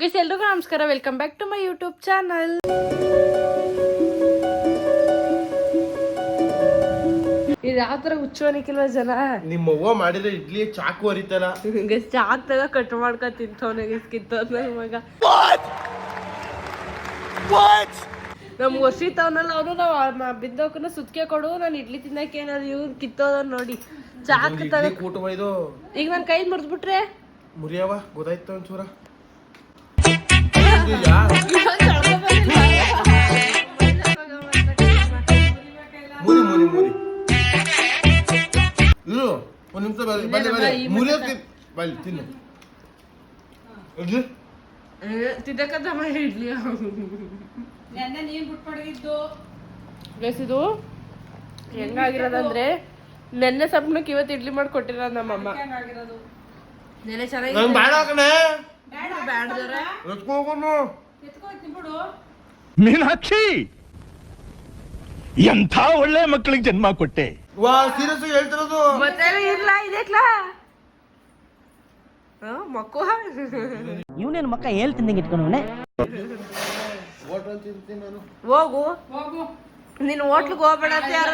Guys ಎಲ್ರಿಗೂ ನಮಸ್ಕಾರ, welcome back to my YouTube channel. ಇದು ಯಾವ ತರ ಹುಚ್ಚೋನಿಕ್ಕಿಲ್ವ ಜನ. ನಿಮ್ಮ ಅವ್ವ ಮಾಡಿದ್ರೆ ಇಡ್ಲಿ ಚಾಕು ಹರಿತಾರ. ಗೈಸ್ ಚಾಕ್ದಾಗ ಕಟ್ ಮಾಡ್ಕೊ ತಿಂತವನೆ ಗೈಸ್ ಕಿತ್ತೋದ್ ನನ್ ಮಗ. ನಮ್ ವರ್ಷಿತವನಲ್ಲ ಅವನು ನಾವು ಬಿದ್ದೋಕನ ಸುತ್ಕೆ ಕೊಡು, ನಾನು ಇಡ್ಲಿ ತಿನ್ನಕ್ಕೆ ಏನಾದ್ರು ಇವ್ರು ಕಿತ್ತೋದ ನೋಡಿ. ಚಾಕ್ ಈಗ ನನ್ ಕೈ ಮುರಿದ್ಬಿಟ್ರೆ ಮುರಿಯವ ಗೊತ್ತಾಯ್ತು ಒಂಚೂರ. ಮುರಿ ಮುರಿ ಮುರಿ ಒಂದ್ ನಿಮಿಷ ಮುರಿಯೋಕೆ ಬಲ್ಲಿ ತಿನ್ನು. ತಿನ್ನಕಂತ ಮಾಡಿ ಇಡ್ಲಿ ಇದು ಹೆಂಗಾಗಿರೋದಂದ್ರೆ ನೆನ್ನೆ ಸಪ್ಪನಕ್ಕೆ ಇವತ್ತು ಇಡ್ಲಿ ಮಾಡಿ ಕೊಟ್ಟಿರೋದು ನಮ್ಮಮ್ಮ. ನೆನ್ನೆ ಚೆನ್ನಾಗಿ ಮೀನಾಕ್ಷಿ ಎಂಥ ಒಳ್ಳೆ ಮಕ್ಕಳಿಗೆ ಜನ್ಮ ಕೊಟ್ಟೆ. ವಾ ಸೀರಿಯಸ್ ಹೇಳ್ತಿರೋದು ಮತ್ತೆ ಇರ್ಲಾ ಇದೆಕ್ಲಾ ಮಕ್ಕೋ ಇವನೇನು ಮಕ್ಕ ಹೇಳ್ತಿದ್ದಂಗೆ ಇಟ್ಕೊಂಡವನೆ. ಹೋಗು ನೀನು ಹೋಟ್ಲಿಗೆ ಹೋಗ್ಬೇಡ ಅಂತ ಯಾರು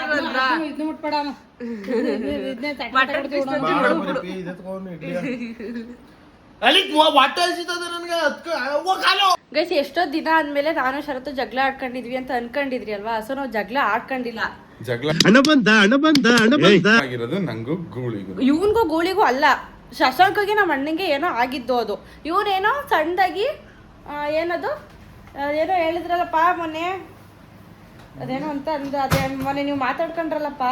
ಗೈಸ್ ಎಷ್ಟೋ ದಿನ ಆದ್ಮೇಲೆ ನಾನು ಶರತ್ತು ಜಗಳ ಆಡ್ಕೊಂಡಿದ್ವಿ ಅಂತ ಅನ್ಕೊಂಡಿದ್ರಿ ಅಲ್ವಾ. ಸೊ ನಾವು ಜಗಳ ಆಡ್ಕೊಂಡಿಲ್ಲ. ಇವನ್ಗೂ ಗೂಳಿಗೂ ಅಲ್ಲ, ಶಶಾಂಕಗೆ ನಮ್ಮ ಅಣ್ಣಂಗೆ ಏನೋ ಆಗಿದ್ದು. ಅದು ಇವನೇನೋ ಸಣ್ಣದಾಗಿ ಏನದು ಏನೋ ಹೇಳಿದ್ರಲ್ಲಪ್ಪ ಮೊನ್ನೆ, ಅದೇನೋ ಅಂತ ಅಂದ. ಅದೇ ಮೊನ್ನೆ ನೀವು ಮಾತಾಡ್ಕೊಂಡ್ರಲ್ಲಪ್ಪ,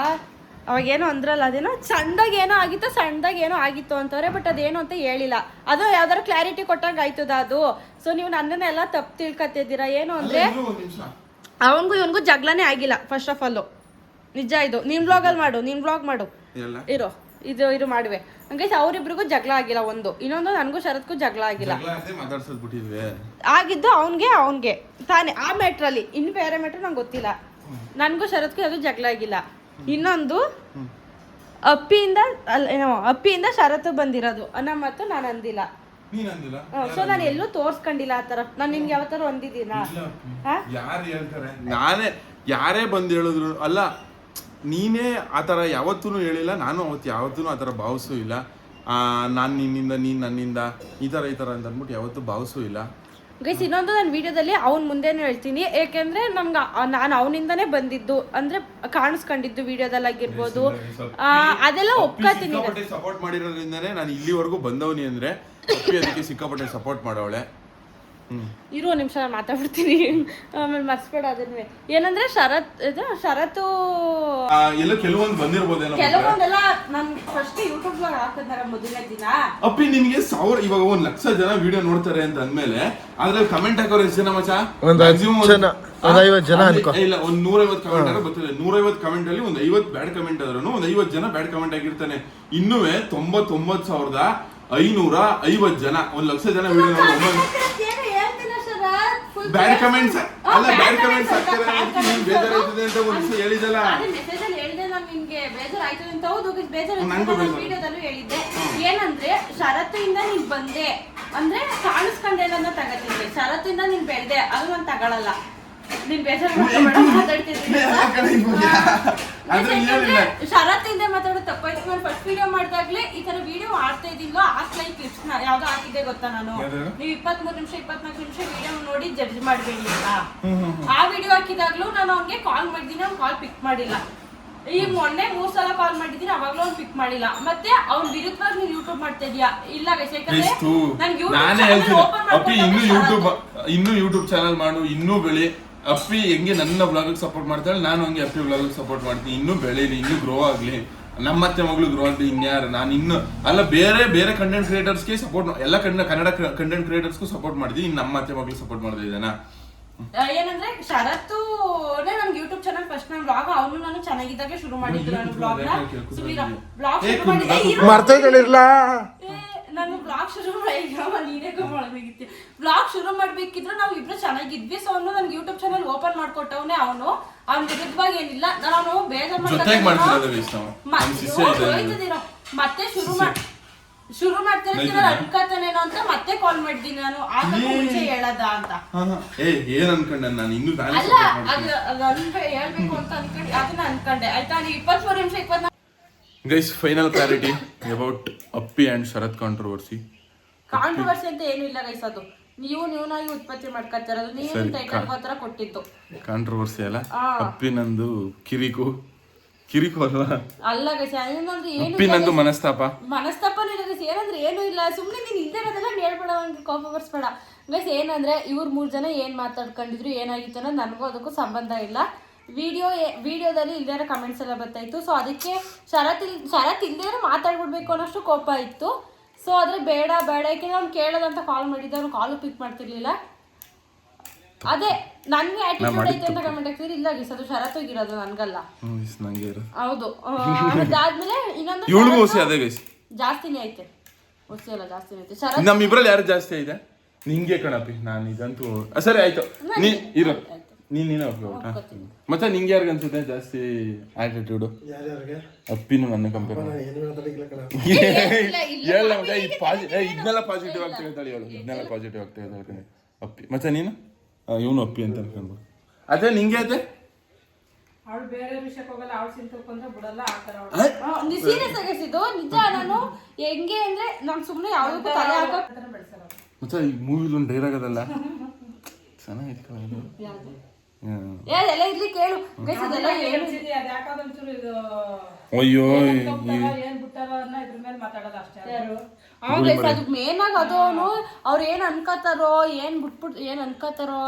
ಅವಾಗೇನೋ ಅಂದ್ರಲ್ಲ, ಅದೇನೋ ಸಣ್ಣದಾಗಿ ಏನೋ ಆಗಿತ್ತು, ಸಣ್ಣದಾಗಿ ಏನೋ ಆಗಿತ್ತು ಅಂತವ್ರೆ. ಬಟ್ ಅದೇನು ಅಂತ ಹೇಳಿಲ್ಲ. ಅದು ಯಾವ್ದಾರ ಕ್ಲಾರಿಟಿ ಕೊಟ್ಟಂಗೆ ಆಯ್ತದ ಅದು. ಸೊ ನೀವು ನನ್ನನ್ನೆಲ್ಲ ತಪ್ಪು ತಿಳ್ಕೊತಿದ್ದೀರಾ. ಏನು ಅಂದ್ರೆ ಅವನ್ಗೂ ಇವನ್ಗೂ ಜಗಳನೇ ಆಗಿಲ್ಲ. ಫಸ್ಟ್ ಆಫ್ ಆಲ್ ನಿಜ ಇದು. ನೀನ್ ಬ್ಲಾಗಲ್ಲಿ ಮಾಡು, ನೀನ್ ಬ್ಲಾಗ್ ಮಾಡು ಇದು ಮಾಡುವೆ. ಹಂಗೈಸ್ ಅವ್ರಿಬ್ರಿಗೂ ಜಗಳ ಆಗಿಲ್ಲ. ಒಂದು ಇನ್ನೊಂದು ನನಗೂ ಶರತ್ಗೂ ಜಗಳ ಆಗಿಲ್ಲ. ಆಗಿದ್ದು ಅವನ್ಗೆ ತಾನೇ ಆ ಮ್ಯಾಟ್ರಲ್ಲಿ. ಇನ್ನು ಬೇರೆ ಮ್ಯಾಟ್ರ್ ನಂಗೆ ಗೊತ್ತಿಲ್ಲ. ನನ್ಗೂ ಶರತ್ಗೂ ಅದು ಜಗಳ ಆಗಿಲ್ಲ. ಇನ್ನೊಂದು ಅಪ್ಪಿಯಿಂದ ಶರತ್ತು ಬಂದಿರೋದು ಅನ್ನೋ ಮಾತು ನಾನು ಅಂದಿಲ್ಲ. ಸೊ ನಾನು ಎಲ್ಲೂ ತೋರ್ಸ್ಕೊಂಡಿಲ್ಲ ಆತರ. ನಾನು ನಿಮ್ಗೆ ಯಾವ ತರ ಹೊಂದಿದ್ದೀನ? ಯಾರೇ ಬಂದು ಹೇಳಿದ್ರು ಅಲ್ಲ, ನೀನೇ ಆತರ ಯಾವತ್ತೂ ಹೇಳಿಲ್ಲ. ನಾನು ಅವತ್ತು ಯಾವತ್ತೂ ಆತರ ಭಾವಿಸೂ ಇಲ್ಲ. ನಾನು ನಿನ್ನಿಂದ, ನೀನ್ ನನ್ನಿಂದ, ಈ ತರ ಅಂತ ಅಂದ್ಬಿಟ್ಟು ಯಾವತ್ತೂ ಭಾವಿಸೂ ಇಲ್ಲ. ಗೈಸ್ ಇನ್ನೊಂದು ನಾನು ವಿಡಿಯೋದಲ್ಲಿ ಅವ್ನ ಮುಂದೆನೂ ಹೇಳ್ತೀನಿ. ಯಾಕೆಂದ್ರೆ ನಮ್ಗೆ ನಾನು ಅವನಿಂದಾನೇ ಬಂದಿದ್ದು ಅಂದ್ರೆ ಕಾಣಿಸ್ಕೊಂಡಿದ್ದು ವಿಡಿಯೋದಲ್ಲಿ ಆಗಿರ್ಬೋದು, ಅದೆಲ್ಲ ಒಪ್ಕೋತೀನಿ. ಸಪೋರ್ಟ್ ಮಾಡಿರೋದ್ರಿಂದಾನೇ ನಾನು ಇಲ್ಲಿವರೆಗೂ ಬಂದವನಿ ಅಂದ್ರೆ ಅದಕ್ಕೆ ಸಿಕ್ಕಾಪಟ್ಟೆ ಸಪೋರ್ಟ್ ಮಾಡವಳೆ. ಇರೋ ನಿಮಿಷ ಮಾತಾಡ್ಬಿಡ್ತೀನಿ, ಆಮೇಲೆ ಮರ್ಸ್ಬೇಡ. ಅದನ್ನೇ ಏನಂದ್ರೆ ಶರತ್ತು ಎಲ್ಲ ಕೆಲವೊಂದು ಬಂದಿರ್ಬೋದೇನೋ. ಕೆಲವೊಂದೆಲ್ಲ ನಾನು ಫಸ್ಟ್ ಯೂಟ್ಯೂಬ್ ಹಾಕಿದ್ನಾರ ಮೊದಲನೇ ದಿನ. ಅಪ್ಪಿ ನಿನ್ಗೆ ಇವಾಗ 1,00,000 ಜನ ವಿಡಿಯೋ ನೋಡ್ತಾರೆ ಅಂತ ಅಂದ್ಮೇಲೆ ಅದ್ರಲ್ಲಿ ಕಮೆಂಟ್ ಹಾಕೋರು ಎಷ್ಟು ಜನ ಮಚ್ಚಾ? ಒಂದು 50 ಜನ ಇಲ್ಲ, ಒಂದು 150 ಕಮೆಂಟ್ ಆಗ ಬರ್ತದೆ. 150 ಕಮೆಂಟ್ ಅಲ್ಲಿ ಒಂದು 50 ಬ್ಯಾಡ್ ಕಮೆಂಟ್ ಆದ್ರೂ ಒಂದು 50 ಜನ ಬ್ಯಾಡ್ ಕಮೆಂಟ್ ಆಗಿರ್ತಾನೆ. ಇನ್ನುವೆ 99,550 ಜನ 1,00,000 ಜನ ವಿಡಿಯೋ ನೋಡಿ ಬ್ಯಾಡ್ ಕಮೆಂಟ್ಸ್ ಅಲ್ಲ, ಬ್ಯಾಡ್ ಕಮೆಂಟ್ಸ್ ಹಾಕ್ತಾರೆ. ಬೇಜಾರಾಯ್ತದೆ ಅಂತ ಒಂದು ವಿಷಯ ಹೇಳಿದಲ್ಲ, ಏನಂದ್ರೆ ಶರತ್ತಿಂದ ನೀನ್ ಬಂದೆ ಅಂದ್ರೆ ಕಾಣಿಸ್ಕೊಂಡೆ ಅನ್ನೋ ತಗೋತೀನಿ. ಶರತ್ತಿಂದ ನೀನ್ ಬೆಳ್ದೆ ಅದು ನಾನು ತಗೊಳಲ್ಲ. ನೀನ್ ಬೇಜಾರು ಶರತ್ತಿಂದ ಮಾತಾಡೋದು ತಪ್ಪಾಯ್ತು. ನಾನು ಫಸ್ಟ್ ವಿಡಿಯೋ ಮಾಡಿದಾಗ್ಲೇ ಈ ತರ ವಿಡಿಯೋ ಮಾಡ್ತಾ ಇದ್ದಿಲ್ಲ. ಲೈಕ್ ಕ್ಲಿಪ್ಸ್ ಯಾವ್ದೋ ಹಾಕಿದ್ದೆ ಗೊತ್ತಾ ನಾನು? ನೀವು 23 ನಿಮಿಷ 24 ನಿಮಿಷ ವಿಡಿಯೋ ನೋಡಿ ಜಡ್ಜ್ ಮಾಡಬೇಡಿ ಅಂತ. ಆ ವಿಡಿಯೋ ಹಾಕಿದಾಗ್ಲೂ ನಾನು ಅವ್ನಿಗೆ ಕಾಲ್ ಮಾಡಿದ್ದೀನಿ, ಅವ್ನು ಕಾಲ್ ಪಿಕ್ ಮಾಡಿಲ್ಲ. ಈಗ ಮೊನ್ನೆ 3 ಸಲ ಕಾಲ್ ಮಾಡಿದ್ದೀನಿ, ಅವಾಗ್ಲೂ ಅವ್ನು ಪಿಕ್ ಮಾಡಿಲ್ಲ. ಮತ್ತೆ ಅವ್ನ ವಿರುದ್ಧವಾಗಿ ನೀನ್ ಯೂಟ್ಯೂಬ್ ಮಾಡ್ತಾ ಇದೀಯಾ? ಇಲ್ಲ ಗೈಸ್, ಯಾಕಂದ್ರೆ ಇನ್ನು ಯೂಟ್ಯೂಬ್ ಚಾನಲ್ ಮಾಡು, ಇನ್ನೂ ಬೆಳಿ. ಅಪ್ಪಿ ಹೆಂಗೆ ನನ್ನ ಬ್ಲಾಗ್ ಸಪೋರ್ಟ್ ಮಾಡ್ತಾಳೆ, ನಾನು ಹಂಗೆ ಅಪ್ಪಿ ಬ್ಲಾಗ್ ಸಪೋರ್ಟ್ ಮಾಡ್ತೀನಿ. ಇನ್ನೂ ಬೆಳೀಲಿ, ಇನ್ನೂ ಗ್ರೋ ಆಗ್ಲಿ, ನಮ್ಮತ್ತೆ ಮಗಳು ಗ್ರೋ ಆಗ್ಲಿ. ಇನ್ಯಾರು ನಾನು ಇನ್ನು ಅಲ್ಲ, ಬೇರೆ ಕಂಟೆಂಟ್ ಕ್ರಿಯೇಟರ್ಸ್ಗೆ ಸಪೋರ್ಟ್, ಎಲ್ಲ ಕನ್ನಡ ಕಂಟೆಂಟ್ ಕ್ರಿಯೇಟರ್ಸ್ಗೂ ಸಪೋರ್ಟ್ ಮಾಡಿದ್ವಿ. ಇನ್ನು ನಮ್ಮ ಅತ್ತೆ ಮಗಳು ಸಪೋರ್ಟ್ ಮಾಡ್ತಾ ಇದ್ದಾನ. ಏನಂದ್ರೆ ಶರತ್ತು ನನ್ಗೆ ಯೂಟ್ಯೂಬ್ ಚಾನಲ್ ಫಸ್ಟ್ ನಾನು ಬ್ಲಾಗ್ ಅವನು ನಾನು ಚೆನ್ನಾಗಿದ್ದಾಗ ಶುರು ಮಾಡಿದ್ದು. ನಾನು ಬ್ಲಾಗ್ ಶುರು ಮರ್ತೋಯ್ತಳಿರ್ಲ ನಾನು ಬ್ಲಾಗ್ ಶುರು ನೀನೇ ಮಾಡಬೇಕಿತ್ತು. ಬ್ಲಾಗ್ ಶುರು ಮಾಡ್ಬೇಕಿದ್ರೆ ನಾವು ಇಬ್ರು ಚೆನ್ನಾಗಿದ್ವಿ. ಸೊ ಅವನು ನನ್ಗೆ ಯೂಟ್ಯೂಬ್ ಚಾನಲ್ ಓಪನ್ ಮಾಡ್ಕೊಟ್ಟವನೇ. ಅವನು ಅವ್ನ ವಿರುದ್ಧವಾಗಿ ಏನಿಲ್ಲ. ನಾನು ಅವನು ಬೇಜಾರ್ ಮತ್ತೆ ಶುರು ಶುರು ಮಾಡ್ತಾರೆ ಅನ್ಕೋತಾನೇನೋ ಅಂತ ಮತ್ತೆ ಕಾಲ್ ಮಾಡಿದ್ದೀನಿ ನಾನು ಅದಕ್ಕೂ ಮುಂಚೆ ಹೇಳದ ಅಂತ. ಏನ್ ಅನ್ಕೊಂಡೆ ನಾನು ಇನ್ನು ಅಲ್ಲ ಹೇಳ್ಬೇಕು ಅಂತ ಅನ್ಕೊಂಡೆ, ಅದನ್ನ ಅನ್ಕೊಂಡೆ ಆಯ್ತಾ. ನೀವು 23 ನಿಮಿಷ 24 ಗೈಸ್ ಫೈನಲ್ ಕ್ಲಾರಿಟಿ ಅಬೌಟ್ ಅಪ್ಪಿ ಅಂಡ್ ಶರತ್ ಕಾಂಟ್ರವರ್ಸಿ ಅಂತ ಏನು ಇಲ್ಲ ಗೈಸ್. ಅದು ನೀವನಾಗಿ ಉತ್ಪತ್ತಿ ಮಾಡ್ಕೊತಿರೋದು, ನೀವು ಟೈಟಲ್ ಗೋತ್ರ ಕೊಟ್ಟಿದ್ದು ಕಾಂಟ್ರವರ್ಸಿ ಅಲ್ಲ. ಅಪ್ಪಿ ನಂದು ಕಿರಿಕು ಅಲ್ವಾ? ಅಲ್ಲ ಗೈಸ್, ಏನಂದ್ರೆ ಏನು ಅಪ್ಪಿ ನಂದು ಮನಸ್ತಾಪನೂ ಇಲ್ಲ ಗೈಸ್. ಏನಂದ್ರೆ ಏನು ಇಲ್ಲ, ಸುಮ್ಮನೆ ನೀನು ಇಲ್ಲದೆ ಇರೋದೆಲ್ಲ ಹೇಳ್ಬೇಡ, ಹಂಗೆ ಕೋಪ ಬರ್ಸ್ಬೇಡ ಗೈಸ್. ಏನಂದ್ರೆ ಇವ್ರು 3 ಜನ ಏನ್ ಮಾತಾಡ್ಕೊಂಡಿದ್ರು, ಏನಾಗಿತ್ತು ಅನ್ನೋದು ನನಗೂ ಅದಕ್ಕೂ ಸಂಬಂಧ ಇಲ್ಲ. ವಿಡಿಯೋದಲ್ಲಿ ಇಲ್ದೇ ಕಮೆಂಟ್ಸ್ ಎಲ್ಲ ಬರ್ತಾಯಿತ್ತು. ಸೊ ಅದಕ್ಕೆ ಶರತ್ ಇಲ್ದೇ ಮಾತಾಡ್ಬಿಡ್ಬೇಕು ಅನ್ನೋಷ್ಟು ಕೋಪ ಇತ್ತು. ಸೊ ಆದ್ರೆ ಬೇಡ ಯಾಕೆಂದ್ರೆ ಅವ್ನು ಕೇಳೋದಂತ ಕಾಲ್ ಮಾಡಿದ್ದೆ, ಅವ್ನು ಕಾಲು ಪಿಕ್ ಮಾಡ್ತಿರ್ಲಿಲ್ಲ. ಅದೇ ನನ್ಗೆ ಆಟಿಟ್ಯೂಡ್ ಐತೆ ಅಂತ ಕಮೆಂಟ್ ಹಾಕ್ತಿದ್ರು. ಇಲ್ಲ ಗೀಸ್, ಅದು ಶರತ್ ಹೋಗಿರೋದು, ನನ್ಗಲ್ಲ. ಹೌದು. ಅದಾದ್ಮೇಲೆ ಇನ್ನೊಂದು ಜಾಸ್ತಿನೇ ಐತೆ, ಹೊಸಿ ಅಲ್ಲ ಜಾಸ್ತಿನೇ ಐತೆ. ಶರತ್ ನಮ್ಮಿಬ್ರಲ್ಲಿ ಯಾರು ಜಾಸ್ತಿ ಐತೆ? ನಿಂಗೆ ಕಣಪ್ಪಿ, ನಾನು ಇದಂತೂ ಸರಿ ಆಯ್ತು. ಇರು ನೀನು ಮತ್ತೆ ನಿಂಗೆ ಯಾರಿಗೆ ಅನ್ಸುತ್ತೆ ಜಾಸ್ತಿ ಆಟಿಟ್ಯೂಡ್? ಅಪ್ಪಿನೂ ನನ್ನ ಕಂಪೇರ್ ಇದನ್ನೆಲ್ಲ ಪಾಸಿಟಿವ್ ಆಗಿ ತೆಗೆದಾಳಿ ಅವಳು, ಇದನ್ನೆಲ್ಲ ಪಾಸಿಟಿವ್ ಆಗಿ ತೆಗೆದಾಳ್ತೀನಿ ಅಪ್ಪಿ. ಮತ್ತೆ ನೀನು ಇವನು ಅಪ್ಪಿ ಅಂತ ಅನ್ಕೊಂಡು ಅದೇ ನಿಂಗೆ ಅದೇ ಅವಳು ಬೇರೆ ವಿಷಯಕ್ಕೆ ಹೋಗಲ್ಲ, ಅವಳು ಸಿಂತಕೊಂಡ್ರೆ ಬಿಡಲ್ಲ ಆ ಥರ. ಸೀರಿಯಸ್ ಆಗಿಸಿದ್ದು ನಿಜ. ನಾನು ಹೆಂಗೆ ಅಂದ್ರೆ ನಾನು ಸುಮ್ಮನೆ ಯಾವುದಕ್ಕೂ ತಲೆ ಹಾಕೋ ಬೆಳೆಸಲ್ಲ. ಮತ್ತೆ ಈ ಮೂವಿಲಿ ಒಂದು ಡೈಲಾಗ್ ಅದಲ್ಲ, ಚೆನ್ನಾಗಿತ್ತು. ಎಲ್ಲ ಇರ್ಲಿ ಕೇಳು. ಅಯ್ಯೋ ಅದು ಮೇನ್ ಆಗಿ ಅದು ಅವನು ಅವ್ರು ಏನ್ ಅನ್ಕೋತಾರೋ ಏನ್ ಅನ್ಕೋತಾರೋ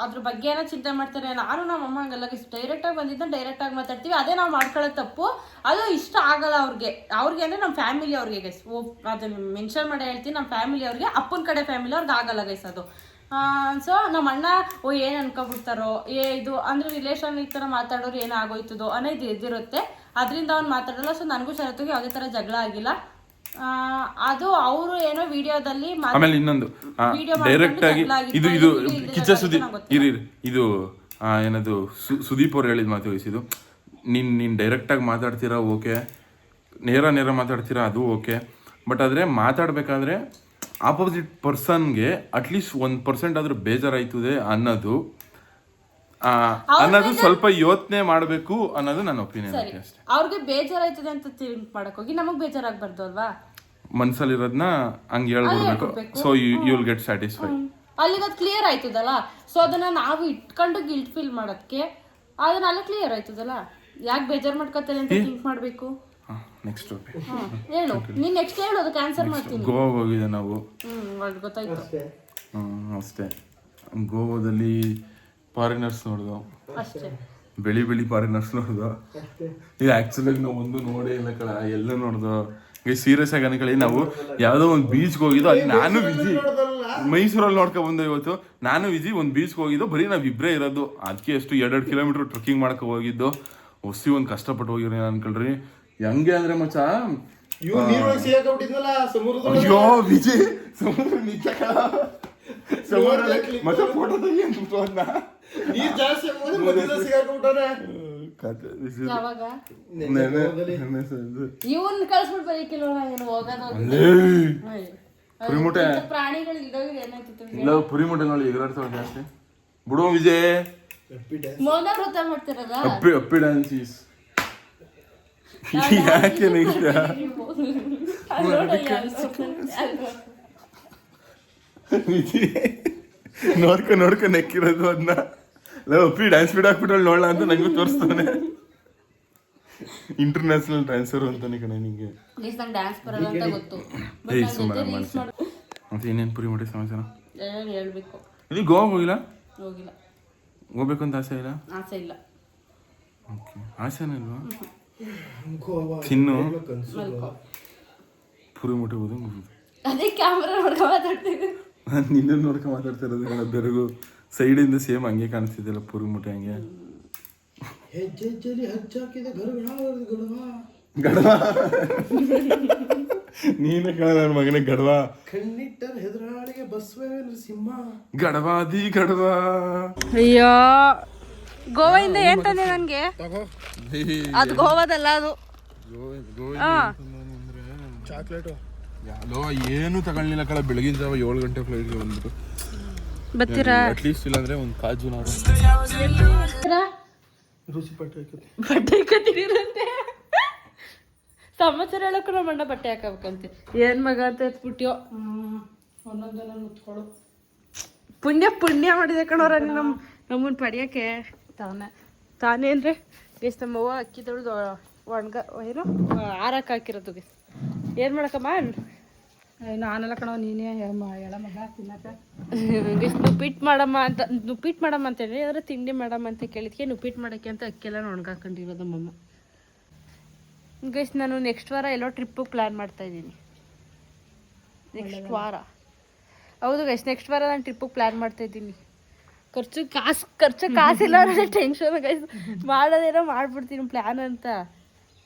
ಅದ್ರ ಬಗ್ಗೆ ಏನೋ ಚಿಂತೆ ಮಾಡ್ತಾರೆ. ನಾನು ನಮ್ಮ ಅಮ್ಮ ಹಂಗಲ್ಲ, ಡೈರೆಕ್ಟ್ ಆಗಿ ಬಂದಿದ್ದ ಡೈರೆಕ್ಟ್ ಆಗಿ ಮಾತಾಡ್ತೀವಿ, ಅದೇ ನಾವು ಮಾಡ್ಕೊಳ್ಳೋ ತಪ್ಪು. ಅದು ಇಷ್ಟ ಆಗಲ್ಲ ಅವ್ರಿಗೆ ಅಂದ್ರೆ ನಮ್ಮ ಫ್ಯಾಮಿಲಿ ಅವ್ರಿಗೆ ಗೈಸ್. ಅದನ್ನ ಮೆನ್ಷನ್ ಮಾಡಿ ಹೇಳ್ತೀನಿ, ನಮ್ಮ ಫ್ಯಾಮಿಲಿ ಅವ್ರಿಗೆ, ಅಪ್ಪನ ಕಡೆ ಫ್ಯಾಮಿಲಿ ಅವ್ರಿಗೆ ಆಗಲ್ಲ ಗೈಸ್ ಅದು. ಸೊ ನಮ್ಮ ಅಣ್ಣ ಏನು ಅನ್ಕೊಬಿಡ್ತಾರೋ, ಇದು ಅಂದರೆ ರಿಲೇಷನ್ ಈ ಥರ ಮಾತಾಡೋರು ಏನೋ ಆಗೋಯ್ತದೋ ಅನ್ನೋದು ಇದಿರುತ್ತೆ, ಅದರಿಂದ ಅವ್ನು ಮಾತಾಡಲ್ಲ. ಸೊ ನನಗೂ ಶರತ್ಗೆ ಯಾವುದೇ ಥರ ಜಗಳ ಆಗಿಲ್ಲ. ಅದು ಅವರು ಏನೋ ವಿಡಿಯೋದಲ್ಲಿ ಆಮೇಲೆ ಇನ್ನೊಂದು ಡೈರೆಕ್ಟ್ ಆಗಿ ಇದು ಕಿಚ್ಚ ಸುದೀಪ್ ಇದು ಏನದು ಸುದೀಪ್ ಅವ್ರು ಹೇಳಿದ ಮಾತು ವಹಿಸಿದ್ದು. ನೀನು ಡೈರೆಕ್ಟಾಗಿ ಮಾತಾಡ್ತೀರಾ ಓಕೆ, ನೇರ ಮಾತಾಡ್ತೀರಾ ಅದು ಓಕೆ, ಬಟ್ ಆದರೆ ಮಾತಾಡಬೇಕಾದ್ರೆ ಆಪೋಸಿಟ್ ಪರ್ಸನ್ಗೆ ಅಟ್ಲೀಸ್ಟ್ 1% ಆದ್ರೂ ಬೇಜಾರಾಯ್ತದೆ ಅನ್ನೋದು ಸ್ವಲ್ಪ ಯೋಚನೆ ಮಾಡಬೇಕು ಅನ್ನೋದು ನನ್ನ ಒಪಿನಿಯನ್ ಅಷ್ಟೇ. ಅವ್ರಿಗೆ ಬೇಜಾರಾಯ್ತದೆ ಅಂತ ಥಿಂಕ್ ಮಾಡಕ್ ಹೋಗಿ ನಮಗ್ ಬೇಜಾರಾಗಬಾರ್ದು ಅಲ್ವಾ? ಮನ್ಸಲ್ಲಿರೋದನ್ನ ಹಂಗೆ ಹೇಳ್ಬಿಡ್ಬೇಕು. So you will get satisfy. ಅಲ್ಲಿಗೆ ಅದು ಕ್ಲಿಯರ್ ಆಯ್ತದಲ್ಲ. ಸೊ ಅದನ್ನ ನಾವು ಇಟ್ಕೊಂಡು ಗಿಲ್ಟ್ ಫೀಲ್ ಮಾಡೋದಕ್ಕೆ ಅದನ್ನ ಅಲ್ಲ ಕ್ಲಿಯರ್ ಆಯ್ತದಲ್ಲ. ಯಾಕೆ ಬೇಜಾರು ಮಾಡ್ಕೊತಾರೆ ಅಂತ ಥಿಂಕ್ ಮಾಡಬೇಕು. ನೆಕ್ಸ್ಟ್ ಹೇಳು, ನೀನ್ ನೆಕ್ಸ್ಟ್ ಹೇಳು, ಅದಕ್ಕೆ ಆನ್ಸರ್ ಮಾಡ್ತೀನಿ. ಗೋವಾ ಹೋಗಿದೆ ನಾವು, ಗೊತ್ತಾಯ್ತು ಅಷ್ಟೇ. ಗೋವಾದಲ್ಲಿ ಫಾರಿನರ್ಸ್ ನೋಡ್ದು, ಬೆಳಿ ಫಾರಿನರ್ಸ್ ನೋಡ್ದು. ಇದು ಆಕ್ಚುಲಾಗಿ ನಾವು ಒಂದು ನೋಡೇ ಇಲ್ಲ ಕಳ, ಎಲ್ಲ ನೋಡ್ದು. ಸೀರಿಯಸ್ ಆಗಿ ಅನ್ಕೊಳ್ಳಿ, ನಾವು ಯಾವುದೋ ಒಂದು ಬೀಚ್ಗೆ ಹೋಗಿದ್ದು, ಅಲ್ಲಿ ನಾನು ವಿಜಿ ಮೈಸೂರಲ್ಲಿ ನೋಡ್ಕೊಂಡ್ ಬಂದು. ಇವತ್ತು ನಾನು ವಿಜಿ ಒಂದು ಬೀಚ್ಗೆ ಹೋಗಿದ್ದು, ಬರೀ ನಾವು ಇಬ್ಬರೇ ಇರೋದು. ಅದಕ್ಕೆ ಎಷ್ಟು 2 ಕಿಲೋಮೀಟರ್ ಟ್ರೆಕ್ಕಿಂಗ್ ಮಾಡ್ಕೊ ಹೋಗಿದ್ದು. ಹೊಸಿ ಒಂದು ಕಷ್ಟಪಟ್ಟು ಹೋಗಿರೋ ಅನ್ಕೊಳ್ರಿ. ಹೆಂಗೆ ಅಂದ್ರೆ ಮಚ್ಚ, ಅಯ್ಯೋ ವಿಜಯ್ ಸಮುದ್ರ ನಿಜ ಮತ್ತೆ ಫೋಟೋ ತೆಗಿ ಅಂತ ಪುರಿಮುಟೆ ನೋಡಿ ಎಗರಾಡ್ತಾವ ಜಾಸ್ತಿ. ಬಿಡುವ ವಿಜಯ್, ಅಪ್ಪಿ ಡ್ಯಾನ್ಸ್ ಈಸ್ ಯಾಕೆ ನೋಡ್ಕೊ ನೆಕ್ಕಿರೋದು ಅದನ್ನ. ಅಪ್ಪಿ ಡ್ಯಾನ್ಸ್ ಬಿಡ್ ಹಾಕ್ಬಿಟ್ಟು ನೋಡಲ್ಲ ಅಂತ ನಂಗೂ ತೋರಿಸ್ತಾನೆ. ಇಂಟರ್ನ್ಯಾಷನಲ್ ಡ್ಯಾನ್ಸರ್ ಅಂತಾನೆ ಕಣೆ ನಿಂಗೆ. ಮತ್ತೆ ಇನ್ನೇನು ಪುರಿ ಮುಟ್ಟಿ ಸಮಾಚಾರ? ಇಲ್ಲಿ ಗೋವಾ ಹೋಗಿಲ್ಲ? ಹೋಗ್ಬೇಕು ಅಂತ ಆಸೆ ಇಲ್ಲ. ಓಕೆ, ಆಸೆನೇ ಇಲ್ವಾ? ತಿನ್ನು ಪುರಿ ಮುಟ್ಟಿ ಹೋದ ಅದೇ ಕ್ಯಾಮ್ರಾ ನೋಡ್ಕೊಂಡು ಮಾತಾಡ್ತಿದ್ದೆ. ನಾನು ನಿನ್ನ ನೋಡ್ಕೊಂಡು ಮಾತಾಡ್ತಾ ಇರೋದು. ಬೆರಗು ಸೈಡಿಂದ ಸೇಮ್ ಹಂಗೆ ಕಾಣಿಸ್ತಿದ್ದಲ್ಲ ಪುರಿ ಮುಟ್ಟೆ ಹಂಗೆ. ಗಡವ ನೀನೇ ಕಣ ನನ್ನ ಮಗನೇ ಗಡವ. ಕಣ್ಣಿಟ್ಟರ್ ಹೆದರಾಳಿಗೆ ಬಸವ ನರಸಿಂಹ ಗಡವಾದಿ ಗಡವ. ಅಯ್ಯೋ, ಗೋವಾದಿಂದ ಏನ್ ತಂದೆ ನನ್ಗೆ? ಅದು ಗೋವಾದಲ್ಲ, ಅದು ಚಾಕ್ಲೇಟ್ ಯಾವ್ದೋ ಏನು ತಗೊಳ್ಳಿಲ್ಲ ಕಳ ಬೆಳಗಿನ ಜಾವ 7 ಗಂಟೆ ಫ್ಲೈಟ್ಗೆ ಬಂದ್ಬಿಟ್ಟು ಬರ್ತೀರಾ ಅಟ್ಲೀಸ್ಟ್ ಇಲ್ಲಾಂದ್ರೆ ಒಂದು ಕಾಜು ನಾವು ರುಚಿ ಬಟ್ಟೆ ಹಾಕತ್ತೀರಂತೆ ಸಮಾಚಾರ ಹೇಳಕ್ಕೂ ನಮ್ಮ ಅಣ್ಣ ಬಟ್ಟೆ ಹಾಕಬೇಕಂತೆ ಏನ್ ಮಗ ಅಂತ ಎತ್ಬಿಟ್ಯೋ ಒಂದೊಂದನ್ನ ಮುತ್ಕೊಳ್ಳು ಪುಣ್ಯ ಮಾಡಿದೆ ಕಣವ್ರ ನಮ್ಮನ್ನ ಪಡಿಯೋಕ್ಕೆ ತಾನೇ ಅಂದರೆ ಬೇಸ್ ನಮ್ಮವ್ವ ಅಕ್ಕಿ ತೊಳೆದು ಒಣಗ ಏನು ಆರಕ್ಕೆ ಹಾಕಿರೋದು ಬೇಸ್ ಏನು ಮಾಡಕ್ಕಮ್ಮ ನಾನೆಲ್ಲ ಕಣೋ ನೀನೇ ಎಳ ಮಗ ತಿನ್ನಕ ಬೇಸ್ ನುಪ್ಪಿಟ್ಟು ಮಾಡಮ್ಮ ಅಂತ ಹೇಳಿ ಯಾರು ತಿಂಡಿ ಮಾಡಮ್ಮ ಅಂತ ಕೇಳಿದ್ಕೆ ನುಪ್ಪಿಟ್ಟು ಮಾಡೋಕ್ಕೆ ಅಂತ ಅಕ್ಕಿಯೆಲ್ಲ ಒಣಗಾಕೊಂಡಿರೋದು ನಮ್ಮಮ್ಮ ಗೈಸ್ ನಾನು ನೆಕ್ಸ್ಟ್ ವಾರ ಎಲ್ಲೋ ಟ್ರಿಪ್ಪಿಗೆ ಪ್ಲ್ಯಾನ್ ಮಾಡ್ತಾಯಿದ್ದೀನಿ ನೆಕ್ಸ್ಟ್ ವಾರ ಹೌದು ಗೈಸ್ ನೆಕ್ಸ್ಟ್ ವಾರ ನಾನು ಟ್ರಿಪ್ಪಿಗೆ ಪ್ಲ್ಯಾನ್ ಮಾಡ್ತಾಯಿದ್ದೀನಿ ಖರ್ಚು ಕಾಸಿಲ್ಲ ಅನ್ನೋದೇ ಟೆನ್ಷನ್ ಗೈಸ್ ಮಾಡೋದೇನೋ ಮಾಡ್ಬಿಡ್ತೀನಿ ಪ್ಲ್ಯಾನ್ ಅಂತ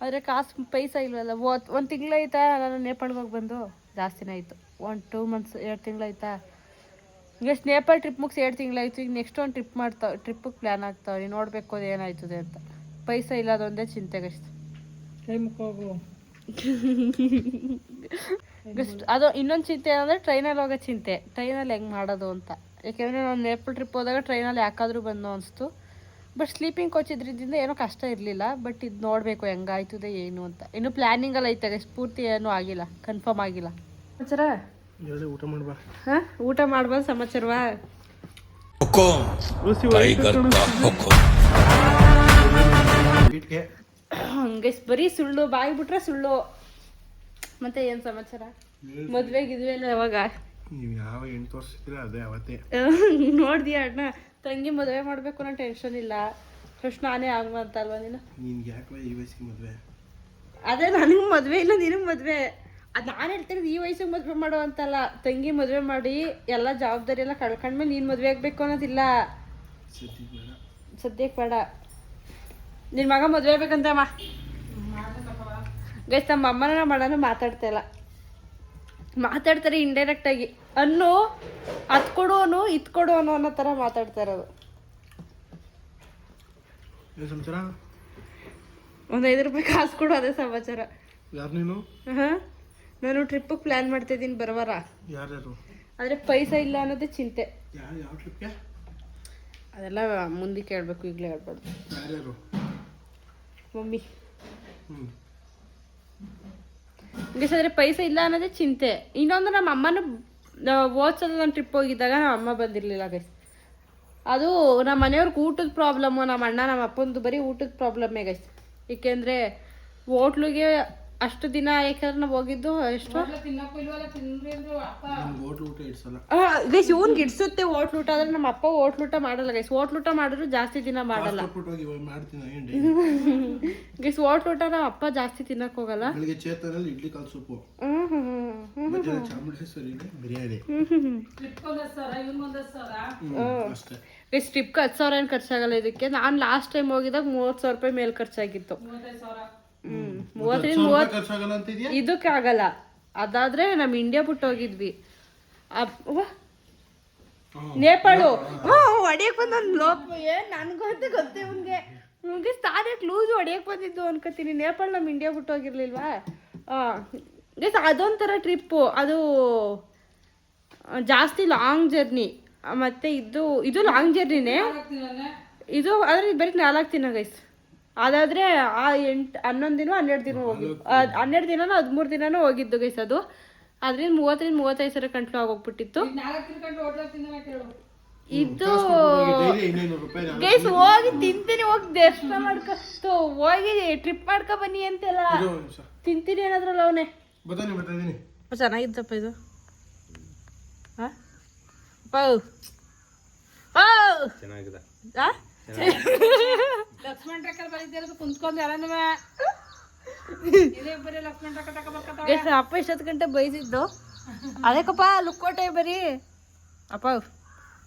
ಆದರೆ ಕಾಸು ಪೈಸಾ ಇಲ್ವಲ್ಲ ಒಂದು ತಿಂಗಳಾಯ್ತಾ ನಾನು ನೇಪಾಳ್ಗೆ ಹೋಗಿ ಬಂದು ಜಾಸ್ತಿನೇ ಆಯಿತು 2 ಮಂತ್ಸ್ 2 ತಿಂಗಳಾಯ್ತಾ ಗೈಸ್ ನೇಪಾಳ ಟ್ರಿಪ್ ಮುಗಿಸಿ 2 ತಿಂಗಳಾಯಿತು ಈಗ ನೆಕ್ಸ್ಟ್ ಒಂದು ಟ್ರಿಪ್ಪಿಗೆ ಪ್ಲ್ಯಾನ್ ಆಗ್ತಾವೆ ನೋಡಬೇಕು ಅದು ಏನಾಯ್ತದೆ ಅಂತ ಪೈಸಾ ಇಲ್ಲ ಅದೊಂದೇ ಚಿಂತೆ ಗೈಸ್ ಹೋಗು ಅದು ಇನ್ನೊಂದು ಚಿಂತೆ ಏನಂದರೆ ಟ್ರೈನಲ್ಲಿ ಹೋಗೋ ಚಿಂತೆ ಟ್ರೈನಲ್ಲಿ ಹೆಂಗೆ ಮಾಡೋದು ಅಂತ ಯಾಕೆಂದರೆ ನಾನು ನೇಪಾಳ ಟ್ರಿಪ್ ಹೋದಾಗ ಟ್ರೈನಲ್ಲಿ ಯಾಕಾದರೂ ಬಂದು ಅನಿಸ್ತು ಬಟ್ ಸ್ಲೀಪಿಂಗ್ ಕೋಚ್ ಇದ್ರಿಂದ ಏನೋ ಕಷ್ಟ ಇರಲಿಲ್ಲ ಬಟ್ ಇದು ನೋಡಬೇಕು ಹೆಂಗಾಯ್ತದೆ ಏನು ಅಂತ ಇನ್ನು ಪ್ಲ್ಯಾನಿಂಗಲ್ಲಿ ಐತೆ ಪೂರ್ತಿ ಏನೂ ಆಗಿಲ್ಲ ಕನ್ಫರ್ಮ್ ಆಗಿಲ್ಲ ಸಮಾಚಾರ ಊಟ ಮಾಡ್ಬಾ ಹಾಂ ಊಟ ಮಾಡ್ಬೋದು ಸಮಾಚಾರವಾ ಹಂಗೆ ಬರೀ ಸುಳ್ಳು ಬಾಯಿ ಬಿಟ್ರೆ ಸುಳ್ಳು ಮತ್ತೆ ಏನು ಸಮಾಚಾರ ಮದುವೆ ಗಿದ್ವೆ ಎಲ್ಲ ಯಾವಾಗ ನೀವು ಯಾವ ಹೆಣ್ಣು ತೋರಿಸ್ತೀರ ಅದೇ ಅವತ್ತೇ ನೋಡ್ದಿಯ ಅಣ್ಣ ತಂಗಿ ಮದುವೆ ಮಾಡಬೇಕು ಅನ್ನೋ ಟೆನ್ಷನ್ ಇಲ್ಲ ಫಸ್ಟ್ ನಾನೇ ಆಗಂತಲ್ವ ನೀನು ನಿನ್ಗೆ ಯಾಕೆ ಈ ವಯಸ್ಸಿಗೆ ಮದುವೆ ಅದೇ ನನಗೆ ಮದುವೆ ಇಲ್ಲ ನಿನಗೆ ಮದುವೆ ಅದು ನಾನು ಹೇಳ್ತಿರೋದು ಈ ವಯಸ್ಸಿಗೆ ಮದುವೆ ಮಾಡೋ ಅಂತಲ್ಲ ತಂಗಿ ಮದುವೆ ಮಾಡಿ ಎಲ್ಲ ಜವಾಬ್ದಾರಿ ಎಲ್ಲ ಕಳ್ಕೊಂಡ್ಮೇಲೆ ನೀನು ಮದುವೆ ಆಗಬೇಕು ಅನ್ನೋದಿಲ್ಲ ಸದ್ಯಕ್ಕೆ ಬೇಡ ನಿನ್ನ ಮಗ ಮದುವೆ ಆಗ್ಬೇಕಂತಮ್ಮ ಗೈಸ್ ನಮ್ಮ ಅಮ್ಮನ ನಮ್ಮ ಅಣ್ಣನೂ ಮಾತಾಡ್ತಾರೆ ಇಂಡೈರೆಕ್ಟಾಗಿ ಅದು ಕೊಡೋನು ಇದು ಕೊಡೋನು ಅನ್ನೋ ಥರ ಮಾತಾಡ್ತಾ ಇರೋದು ಒಂದು 5 ರೂಪಾಯಿ ಕಾಸು ಕೊಡು ಅದೇ ಸಮಾಚಾರ ಯಾರು ನೀನು ಹಾಂ ನಾನು ಟ್ರಿಪ್ಪಿಗೆ ಪ್ಲ್ಯಾನ್ ಮಾಡ್ತಾಯಿದ್ದೀನಿ ಬರೋವಾರ ಯಾರ್ಯಾರು ಆದರೆ ಪೈಸಾ ಇಲ್ಲ ಅನ್ನೋದೇ ಚಿಂತೆ ಯಾವ ಟ್ರಿಪ್ಗೆ ಅದೆಲ್ಲ ಮುಂದೆ ಕೇಳಬೇಕು ಈಗಲೇ ಹೇಳ್ಬಾರ್ದು ಯಾರ್ಯಾರು ಮಮ್ಮಿ ಆದರೆ ಪೈಸಾ ಇಲ್ಲ ಅನ್ನೋದೇ ಚಿಂತೆ ಇನ್ನೊಂದು ನಮ್ಮ ಅಮ್ಮನೂ ಓದ್ಸೋದು ನಾನು ಟ್ರಿಪ್ ಹೋಗಿದ್ದಾಗ ನಮ್ಮ ಅಮ್ಮ ಬಂದಿರಲಿಲ್ಲ ಗೈಸ್ ಅದು ನಮ್ಮ ಮನೆಯವ್ರಿಗೆ ಊಟದ ಪ್ರಾಬ್ಲಮ್ಮು ನಮ್ಮ ಅಣ್ಣ ನಮ್ಮ ಅಪ್ಪಂದು ಬರೀ ಊಟದ ಪ್ರಾಬ್ಲಮ್ಮೇ ಗೈಸ್ ಏಕೆಂದರೆ ಹೋಟ್ಲಿಗೆ ಅಷ್ಟು ದಿನ ಯಾಕಂದ್ರೆ ನಾವು ಹೋಗಿದ್ದು ಎಷ್ಟು ಗೈಸ್ ಇವ್ನಿಗೆ ಇಡ್ಸುತ್ತೆ ಹೋಟ್ಲೂಟ ಆದ್ರೆ ನಮ್ಮ ಅಪ್ಪ ಹೋಟ್ಲೂಟ ಮಾಡಲ್ಲ ಗೈಸ್ ಹೋಟ್ಲೂಟ ಮಾಡಿದ್ರು ಜಾಸ್ತಿ ದಿನ ಮಾಡಲ್ಲ ಗೈಸ್ ಹೋಟ್ಲೂಟ ನಮ್ಮ ಅಪ್ಪ ಜಾಸ್ತಿ ತಿನ್ನಕ್ ಹೋಗಲ್ಲ ಇಡ್ಲಿ ಕಾಲ್ ಸೂಪು ಬಿರಿಯಾನಿ ಗೈಸ್ ಟ್ರಿಪ್ಗೆ 10,000 ಏನು ಖರ್ಚಾಗಲ್ಲ ಇದಕ್ಕೆ ನಾನು ಲಾಸ್ಟ್ ಟೈಮ್ ಹೋಗಿದಾಗ 30,000 ರೂಪಾಯಿ ಮೇಲೆ ಖರ್ಚಾಗಿತ್ತು 30 ಇದಕ್ಕೆ ಆಗಲ್ಲ ಅದಾದ್ರೆ ನಮ್ಮ ಇಂಡಿಯಾ ಬಿಟ್ಟು ಹೋಗಿದ್ವಿ ನೇಪಾಳು ಹೊಡಿಯಕ್ ಬಂದ ಲೋಪ ಏನ್ ನನ್ಗಂತ ಗೊತ್ತೇ ಇವ್ನಿಗೆ ಸ್ಟಾರ್ಟ್ ಲೂಸ್ ಹೊಡಿಯಕ್ ಬಂದಿದ್ದು ಅನ್ಕೋತೀನಿ ನೇಪಾಳ ನಮ್ಮ ಇಂಡಿಯಾ ಬಿಟ್ಟು ಹೋಗಿರ್ಲಿಲ್ವಾ ಅದೊಂಥರ ಟ್ರಿಪ್ಪು ಅದು ಜಾಸ್ತಿ ಲಾಂಗ್ ಜರ್ನಿ ಮತ್ತೆ ಇದು ಲಾಂಗ್ ಜರ್ನಿನೇ ಇದು ಆದ್ರೆ ಬರೀ 4 ದಿನ ಗೈಸ್ ಅದಾದರೆ 11 ದಿನ 12 ದಿನ ಹೋಗಿದ್ದು 12 ದಿನನೋ 13 ದಿನನೂ ಹೋಗಿದ್ದು ಗೈಸ್ ಅದು ಅದರಿಂದ 30-35 ಕಂಟ್ಲು ಆಗೋಗ್ಬಿಟ್ಟಿತ್ತು ಇದು ಗೈಸ್ ಹೋಗಿ ತಿಂತೀನಿ ಹೋಗಿ ದರ್ಶನ ಮಾಡ್ಕೊ ಹೋಗಿ ಟ್ರಿಪ್ ಮಾಡ್ಕೊ ಬನ್ನಿ ಅಂತೆಲ್ಲ ತಿಂತೀನಿ ಏನಾದ್ರಲ್ಲ ಅವನೇ ಚೆನ್ನಾಗಿದ್ದಪ್ಪ ಇದು ಹಾಂ ಚೆನ್ನಾಗಿದೆ ಲಕ್ಷ್ಮಣ ರೇಖೆ ಬರೀತಿರೋದು ಕುಂತ್ಕೊಂಡು ಯಾರನ್ನ ಅಪ್ಪ ಎಷ್ಟೊತ್ತು ಗಂಟೆ ಬೈದಿದ್ದು ಅದಕ್ಕಪ್ಪ ಲುಕ್ಕೋಟೆ ಬರೀ ಅಪ್ಪ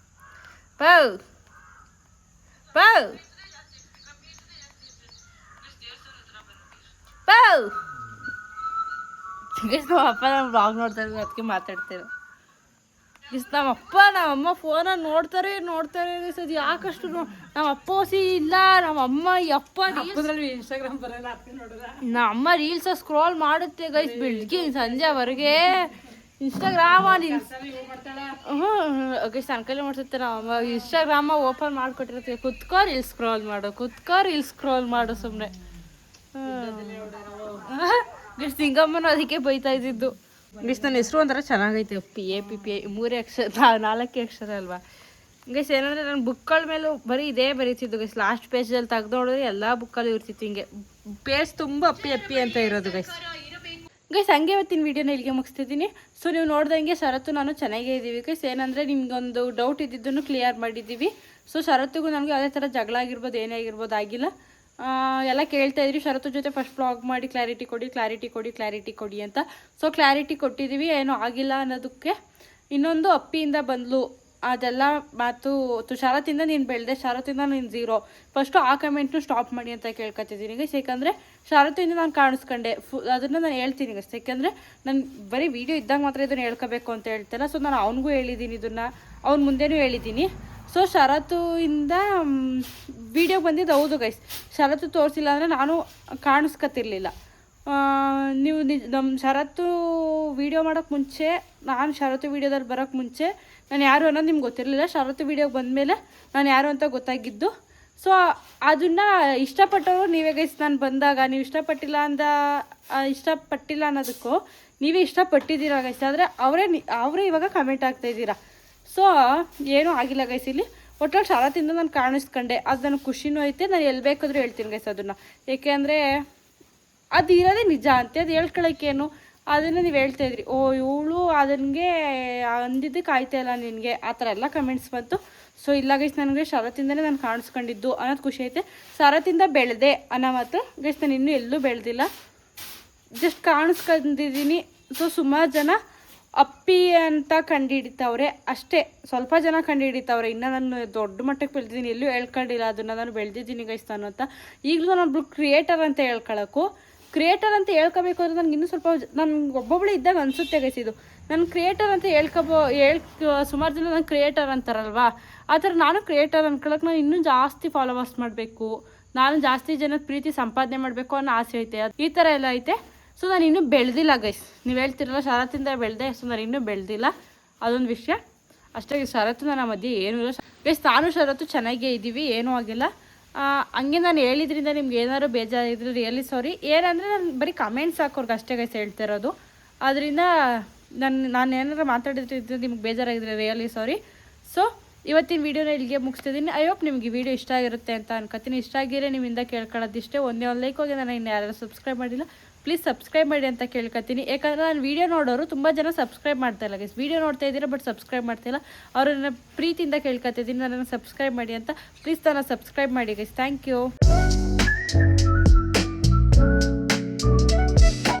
ಪೌ ಪೌ ಪೌ ಅಪ್ಪ ನಾನು ಬ್ಲಾಗ್ ನೋಡ್ತಾ ಇರೋದು ಅದಕ್ಕೆ ಮಾತಾಡ್ತೇವೆ ನಮ್ಮಮ್ಮ ಫೋನಲ್ಲಿ ನೋಡ್ತಾರೆ ಗೈಸ್. ಅದು ಯಾಕಷ್ಟು ನಮ್ಮ ಅಪ್ಪ ಹೊಸಿ ಇಲ್ಲ, ನಮ್ಮಮ್ಮ ಯಪ್ಪ ಇನ್ಸ್ಟಾಗ್ರಾಮ್ ಬರಲ್ಲ ಅದಕ್ಕೆ ನೋಡಿದ್ರೆ ನಮ್ಮ ರೀಲ್ಸ್ ಸ್ಕ್ರೋಲ್ ಮಾಡುತ್ತೆ ಗೈಸ್ ಬೆಳಿಗ್ಗೆ ಸಂಜೆವರೆಗೆ. ಇನ್ಸ್ಟಾಗ್ರಾಮ ಗೈಸ್ ಅನ್ಕಲ್ಲೇ ಮಾಡ್ಸುತ್ತೆ ನಮ್ಮಮ್ಮ. ಇನ್ಸ್ಟಾಗ್ರಾಮ ಓಪನ್ ಮಾಡಿಕೊಟ್ಟಿರುತ್ತೆ, ಕುತ್ಕೋ ರೀಲ್ಸ್ ಸ್ಕ್ರೋಲ್ ಮಾಡು ಸುಮ್ಮನೆ. ಗೈಸ್ ಸಿಂಗಮ್ಮನ ಅದಕ್ಕೆ ಬೈತಾ ಇದ್ದಿದ್ದು. ಗೈಸ್ ನನ್ನ ಹೆಸರು ಒಂಥರ ಚೆನ್ನಾಗೈತೆ, PAPPI 3 ಅಕ್ಷರ 4 ಅಕ್ಷರ ಅಲ್ವಾ ಗೈಸ್. ಏನಂದರೆ ನನ್ನ ಬುಕ್ಗಳ ಮೇಲೂ ಬರೀ ಇದೇ ಬರೀತಿದ್ದು ಗೈಸ್. ಲಾಸ್ಟ್ ಪೇಜಲ್ಲಿ ತೆಗ್ದು ನೋಡಿದ್ರೆ ಎಲ್ಲ ಬುಕ್ಕಲ್ಲಿ ಇರ್ತಿತ್ತು ಹಿಂಗೆ, ಪೇಜ್ ತುಂಬ ಅಪ್ಪಿ ಅಂತ ಇರೋದು ಗೈಸ್. ಹಂಗೆ ಇವತ್ತಿನ ವೀಡಿಯೋನ ಇಲ್ಲಿಗೆ ಮುಗಿಸ್ತಿದ್ದೀನಿ. ಸೊ ನೀವು ನೋಡ್ದಂಗೆ ಶರತ್ತು ನಾನು ಚೆನ್ನಾಗೇ ಇದ್ದೀವಿ ಗೈಸ್. ಏನಂದರೆ ನಿಮ್ಗೊಂದು ಡೌಟ್ ಇದ್ದಿದ್ದನ್ನು ಕ್ಲಿಯರ್ ಮಾಡಿದ್ದೀವಿ. ಸೊ ಶರತ್ತಿಗೂ ನನಗೆ ಯಾವುದೇ ಥರ ಜಗಳ ಆಗಿರ್ಬೋದು, ಏನೇ ಆಗಿರ್ಬೋದು ಆಗಿಲ್ಲ. ಎಲ್ಲ ಕೇಳ್ತಾ ಇದ್ರಿ ಶರತ್ತು ಜೊತೆ ಫಸ್ಟ್ ಬ್ಲಾಗ್ ಮಾಡಿ ಕ್ಲಾರಿಟಿ ಕೊಡಿ ಅಂತ. ಸೊ ಕ್ಲಾರಿಟಿ ಕೊಟ್ಟಿದ್ದೀವಿ, ಏನೂ ಆಗಿಲ್ಲ ಅನ್ನೋದಕ್ಕೆ. ಇನ್ನೊಂದು ಅಪ್ಪಿಯಿಂದ ಬಂದ್ಲು, ಅದೆಲ್ಲ ಮಾತು ಶರತ್ತಿಂದ ನೀನು ಬೆಳೆದೆ, ಶರತ್ತಿಂದ ನೀನು 0. ಫಸ್ಟು ಆ ಕಮೆಂಟ್ನು ಸ್ಟಾಪ್ ಮಾಡಿ ಅಂತ ಕೇಳ್ಕೊತಿದ್ದೀನಿ ಗೈಸ್. ಯಾಕಂದರೆ ಶರತ್ತಿಂದ ನಾನು ಕಾಣಿಸ್ಕೊಂಡೆ, ಅದನ್ನು ನಾನು ಹೇಳ್ತೀನಿ ಗೈಸ್. ಯಾಕಂದರೆ ನಾನು ಬರೀ ವೀಡಿಯೋ ಇದ್ದಾಗ ಮಾತ್ರ ಇದನ್ನು ಹೇಳ್ಕೋಬೇಕು ಅಂತ ಹೇಳ್ತಿಲ್ಲ. ಸೊ ನಾನು ಅವನಿಗೂ ಹೇಳಿದ್ದೀನಿ, ಇದನ್ನು ಅವ್ನ ಮುಂದೆನೂ ಹೇಳಿದ್ದೀನಿ. ಸೊ ಶರತ್ತು ಇಂದ ವೀಡಿಯೋ ಬಂದಿದ್ದು ಹೌದು ಗೈಸ್. ಶರತ್ತು ತೋರಿಸಿಲ್ಲ ಅಂದರೆ ನಾನು ಕಾಣಿಸ್ಕೊತಿರ್ಲಿಲ್ಲ. ನೀವು ನಮ್ಮ ಶರತ್ತು ವೀಡಿಯೋ ಮಾಡೋಕ್ಕೆ ಮುಂಚೆ, ನಾನು ಶರತ್ತು ವೀಡಿಯೋದಲ್ಲಿ ಬರೋಕ್ಕೆ ಮುಂಚೆ ನಾನು ಯಾರು ಅನ್ನೋದು ನಿಮ್ಗೆ ಗೊತ್ತಿರಲಿಲ್ಲ. ಶರತ್ತು ವೀಡಿಯೋಗೆ ಬಂದಮೇಲೆ ನಾನು ಯಾರು ಅಂತ ಗೊತ್ತಾಗಿದ್ದು. ಸೊ ಅದನ್ನು ಇಷ್ಟಪಟ್ಟವರು ನೀವೇ ಗೈಸ್. ನಾನು ಬಂದಾಗ ನೀವು ಇಷ್ಟಪಟ್ಟಿಲ್ಲ ಅನ್ನೋದಕ್ಕೂ ನೀವೇ ಇಷ್ಟಪಟ್ಟಿದ್ದೀರಾ ಗೈಸ್. ಆದರೆ ಅವರೇ ಇವಾಗ ಕಮೆಂಟ್ ಆಗ್ತಾಯಿದ್ದೀರಾ. ಸೊ ಏನೂ ಆಗಿಲ್ಲ ಗೈಸ್. ಇಲ್ಲಿ ಒಟ್ಟಲ್ಲಿ ಶರತ್ತಿಂದ ನಾನು ಕಾಣಿಸ್ಕೊಂಡೆ, ಅದು ನನಗೆ ಖುಷಿನೂ ಐತೆ. ನಾನು ಎಲ್ಲಿ ಬೇಕಾದರೂ ಹೇಳ್ತೀನಿ ಗೈಸ್ ಅದನ್ನು. ಏಕೆಂದರೆ ಅದು ಇರೋದೇ ನಿಜ ಅಂತೆ, ಅದು ಹೇಳ್ಕೊಳಕ್ಕೇನು, ಅದನ್ನು ನೀವು ಹೇಳ್ತಾಯಿದ್ರಿ, ಓ ಇವಳು ಅದನ್ಗೆ ಅಂದಿದ್ದಕ್ಕೆ ಆಯ್ತಾಯಿಲ್ಲ ನಿನಗೆ, ಆ ಥರ ಎಲ್ಲ ಕಮೆಂಟ್ಸ್ ಬಂತು. ಸೊ ಇಲ್ಲ ಗೈಸ್, ನನಗೆ ಶರತ್ತಿಂದನೇ ನಾನು ಕಾಣಿಸ್ಕೊಂಡಿದ್ದು ಅನ್ನೋದು ಖುಷಿ ಐತೆ. ಶರತ್ತಿಂದ ಬೆಳೆದೆ ಅನ್ನೋ ಮಾತು ಗೈಸ್, ನಾನು ಇನ್ನೂ ಎಲ್ಲೂ ಬೆಳೆದಿಲ್ಲ, ಜಸ್ಟ್ ಕಾಣಿಸ್ಕೊಂಡಿದ್ದೀನಿ. ಸೊ ಸುಮಾರು ಜನ ಅಪ್ಪಿ ಅಂತ ಕಂಡುಹಿಡಿತವ್ರೆ ಅಷ್ಟೇ, ಸ್ವಲ್ಪ ಜನ ಕಂಡುಹಿಡಿತವ್ರೆ. ಇನ್ನು ನಾನು ದೊಡ್ಡ ಮಟ್ಟಕ್ಕೆ ಬೆಳೆದಿದ್ದೀನಿ, ಎಲ್ಲೂ ಹೇಳ್ಕೊಂಡಿಲ್ಲ ಅದನ್ನು ನಾನು ಬೆಳೆದಿದ್ದೀನಿ ಗೈಸ್ ನಾನು ಅಂತ. ಈಗಲೂ ನಾನೊಬ್ಳು ಕ್ರಿಯೇಟರ್ ಅಂತ ಕ್ರಿಯೇಟರ್ ಅಂತ ಹೇಳ್ಕೋಬೇಕು ಅಂದರೆ ನನಗೆ ಇನ್ನೂ ಸ್ವಲ್ಪ ನನಗೆ ಒಬ್ಬೊಬ್ಬಳು ಇದ್ದಾಗ ಅನಿಸುತ್ತೆ ಗೈಸ್. ಇದು ನಾನು ಕ್ರಿಯೇಟರ್ ಅಂತ ಸುಮಾರು ಜನ ನಾನು ಕ್ರಿಯೇಟರ್ ಅಂತಾರಲ್ವಾ, ಆ ಥರ ನಾನು ಕ್ರಿಯೇಟರ್ ಅನ್ಕೊಳ್ಳೋಕೆ ನಾನು ಇನ್ನೂ ಜಾಸ್ತಿ ಫಾಲೋವರ್ಸ್ ಮಾಡಬೇಕು, ನಾನು ಜಾಸ್ತಿ ಜನದ ಪ್ರೀತಿ ಸಂಪಾದನೆ ಮಾಡಬೇಕು ಅನ್ನೋ ಆಸೆ ಐತೆ. ಈ ಥರ ಎಲ್ಲ ಐತೆ. ಸೊ ನಾನು ಇನ್ನೂ ಬೆಳೆದಿಲ್ಲ ಗೈಸ್. ನೀವು ಹೇಳ್ತಿರಲ್ಲ ಶರತ್ತಿಂದ ಬೆಳೆದೆ, ಸೊ ನಾನು ಇನ್ನೂ ಬೆಳೆದಿಲ್ಲ, ಅದೊಂದು ವಿಷಯ ಅಷ್ಟೇ. ಶರತ್ತು ನನ್ನ ಮಧ್ಯೆ ಏನೂ ಇಲ್ಲ ಗೈಸ್. ನಾನು ಶರತ್ತು ಚೆನ್ನಾಗೇ ಇದ್ದೀವಿ, ಏನೂ ಆಗಿಲ್ಲ. ಹಂಗೆ ನಾನು ಹೇಳಿದ್ರಿಂದ ನಿಮ್ಗೆ ಏನಾದ್ರು ಬೇಜಾರಿದ್ರೆ ರಿಯಲಿ ಸಾರಿ. ಏನಂದರೆ ನಾನು ಬರೀ ಕಮೆಂಟ್ಸ್ ಹಾಕೋರ್ಗೆ ಅಷ್ಟೇ ಗೈಸ್ ಹೇಳ್ತಿರೋದು. ಅದರಿಂದ ನಾನು ಏನಾರು ಮಾತಾಡಿದ್ರೆ ನಿಮ್ಗೆ ಬೇಜಾರಾಗಿದ್ರೆ ರಿಯಲಿ ಸಾರಿ. ಸೊ ಇವತ್ತಿನ ವೀಡಿಯೋನ ಇಲ್ಲಿಗೆ ಮುಗಿಸ್ತಿದ್ದೀನಿ. ಐ ಹೋಪ್ ನಿಮಗೆ ವೀಡಿಯೋ ಇಷ್ಟ ಆಗಿರುತ್ತೆ ಅಂತ ಅನ್ಕೋತೀನಿ. ಇಷ್ಟ ಆಗಿರೋ ನಿಮ್ಮಿಂದ ಕೇಳ್ಕೊಳ್ಳೋದಿಷ್ಟೇ. ಒಂದೇ ಒಂದು ಲೈಕ್ ಹೋಗಿ ನಾನು ಇನ್ನು ಯಾರು ಸಬ್ಸ್ಕ್ರೈಬ್ ಮಾಡಿಲ್ಲ, ಪ್ಲೀಸ್ ಸಬ್ಸ್ಕ್ರೈಬ್ ಮಾಡಿ ಅಂತ ಕೇಳ್ಕೊತೀನಿ. ಯಾಕಂದರೆ ನಾನು ವೀಡಿಯೋ ನೋಡೋರು ತುಂಬ ಜನ ಸಬ್ಸ್ಕ್ರೈಬ್ ಮಾಡ್ತಾಯಿಲ್ಲ ಗೈಸ್. ವೀಡಿಯೋ ನೋಡ್ತಾ ಇದ್ದೀರಾ ಬಟ್ ಸಬ್ಸ್ಕ್ರೈಬ್ ಮಾಡ್ತಾಯಿಲ್ಲ. ಅವ್ರನ್ನ ಪ್ರೀತಿಯಿಂದ ಕೇಳ್ಕೊತಿದ್ದೀನಿ, ನನ್ನನ್ನು ಸಬ್ಸ್ಕ್ರೈಬ್ ಮಾಡಿ ಅಂತ. ಪ್ಲೀಸ್ ನನ್ನ ಸಬ್ಸ್ಕ್ರೈಬ್ ಮಾಡಿ ಗೈಸ್. Thank you.